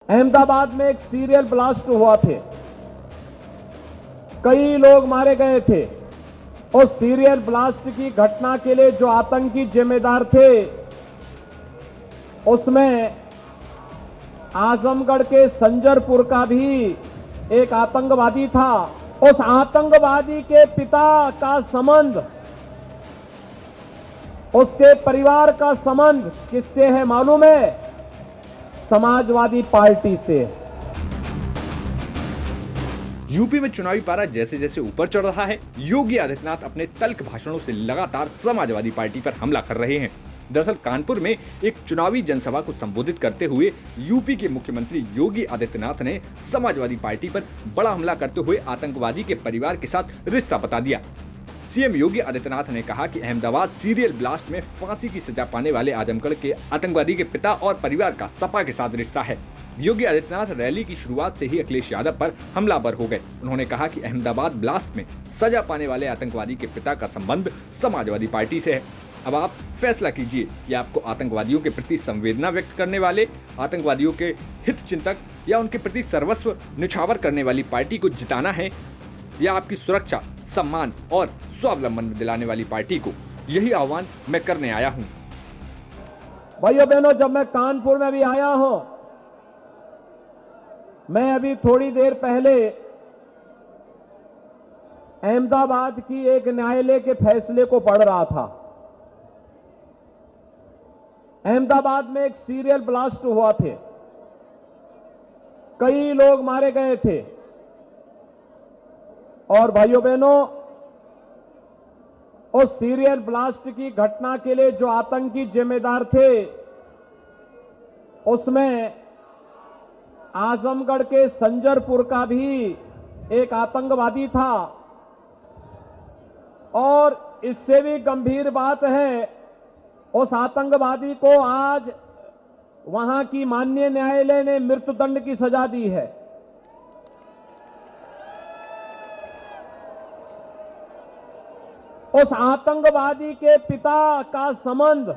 अहमदाबाद में एक serial blast हुआ थे, कई लोग मारे गए थे। उस सीरियल ब्लास्ट की घटना के लिए जो आतंकी जिम्मेदार थे, उसमें आजमगढ़ के संजरपुर का भी एक आतंकवादी था। उस आतंकवादी के पिता का संबंध, उसके परिवार का संबंध किससे है मालूम है? समाजवादी पार्टी से। यूपी में चुनावी पारा जैसे जैसे ऊपर चढ़ रहा है, योगी आदित्यनाथ अपने तल्ख भाषणों से लगातार समाजवादी पार्टी पर हमला कर रहे हैं। दरअसल कानपुर में एक चुनावी जनसभा को संबोधित करते हुए यूपी के मुख्यमंत्री योगी आदित्यनाथ ने समाजवादी पार्टी पर बड़ा हमला करते हुए आतंकवादी के परिवार के साथ रिश्ता बता दिया। सीएम योगी आदित्यनाथ ने कहा कि अहमदाबाद सीरियल ब्लास्ट में फांसी की सजा पाने वाले आजमगढ़ के आतंकवादी के पिता और परिवार का सपा के साथ रिश्ता है। योगी आदित्यनाथ रैली की शुरुआत से ही अखिलेश यादव पर हमलावर हो गए। उन्होंने कहा कि अहमदाबाद ब्लास्ट में सजा पाने वाले आतंकवादी के पिता का संबंध समाजवादी पार्टी से है। अब आप फैसला कीजिए कि आपको आतंकवादियों के प्रति संवेदना व्यक्त करने वाले, आतंकवादियों के हित चिंतक या उनके प्रति सर्वस्व निछावर करने वाली पार्टी को जिताना है, या आपकी सुरक्षा, सम्मान और स्वावलंबन दिलाने वाली पार्टी को। यही आह्वान मैं करने आया हूं। भाइयों बहनों, जब मैं कानपुर में भी आया हूं, मैं अभी थोड़ी देर पहले अहमदाबाद की एक न्यायालय के फैसले को पढ़ रहा था। अहमदाबाद में एक सीरियल ब्लास्ट हुआ थे, कई लोग मारे गए थे। और भाइयों बहनों, उस सीरियल ब्लास्ट की घटना के लिए जो आतंकी जिम्मेदार थे, उसमें आजमगढ़ के संजरपुर का भी एक आतंकवादी था। और इससे भी गंभीर बात है, उस आतंकवादी को आज वहां की माननीय न्यायालय ने मृत्युदंड की सजा दी है। उस आतंकवादी के पिता का संबंध,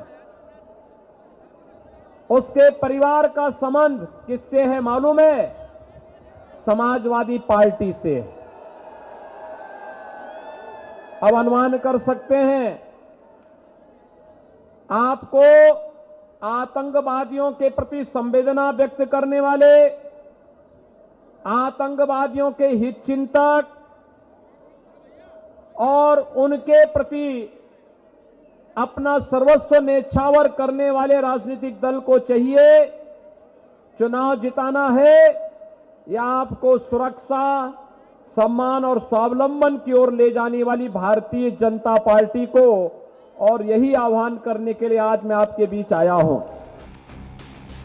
उसके परिवार का संबंध किससे है मालूम है? समाजवादी पार्टी से। अब अनुमान कर सकते हैं, आपको आतंकवादियों के प्रति संवेदना व्यक्त करने वाले, आतंकवादियों के हित चिंतक और उनके प्रति अपना सर्वस्व न्यौछावर करने वाले राजनीतिक दल को चाहिए चुनाव जिताना है, या आपको सुरक्षा, सम्मान और स्वावलंबन की ओर ले जाने वाली भारतीय जनता पार्टी को। और यही आह्वान करने के लिए आज मैं आपके बीच आया हूं।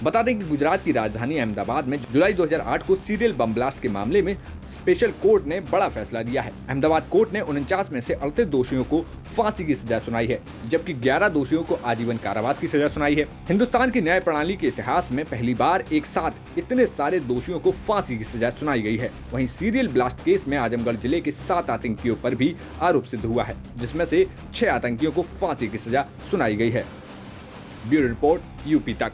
बता दें कि गुजरात की राजधानी अहमदाबाद में जुलाई 2008 को सीरियल बम ब्लास्ट के मामले में स्पेशल कोर्ट ने बड़ा फैसला दिया है। अहमदाबाद कोर्ट ने 49 में से 38 दोषियों को फांसी की सजा सुनाई है, जबकि 11 दोषियों को आजीवन कारावास की सजा सुनाई है। हिंदुस्तान की न्याय प्रणाली के इतिहास में पहली बार एक साथ इतने सारे दोषियों को फांसी की सजा सुनाई गई है। वहीं सीरियल ब्लास्ट केस में आजमगढ़ जिले के 7 आतंकियों पर भी आरोप सिद्ध हुआ है, जिसमें से 6 आतंकियों को फांसी की सजा सुनाई गई है। ब्यूरो रिपोर्ट, यूपी तक।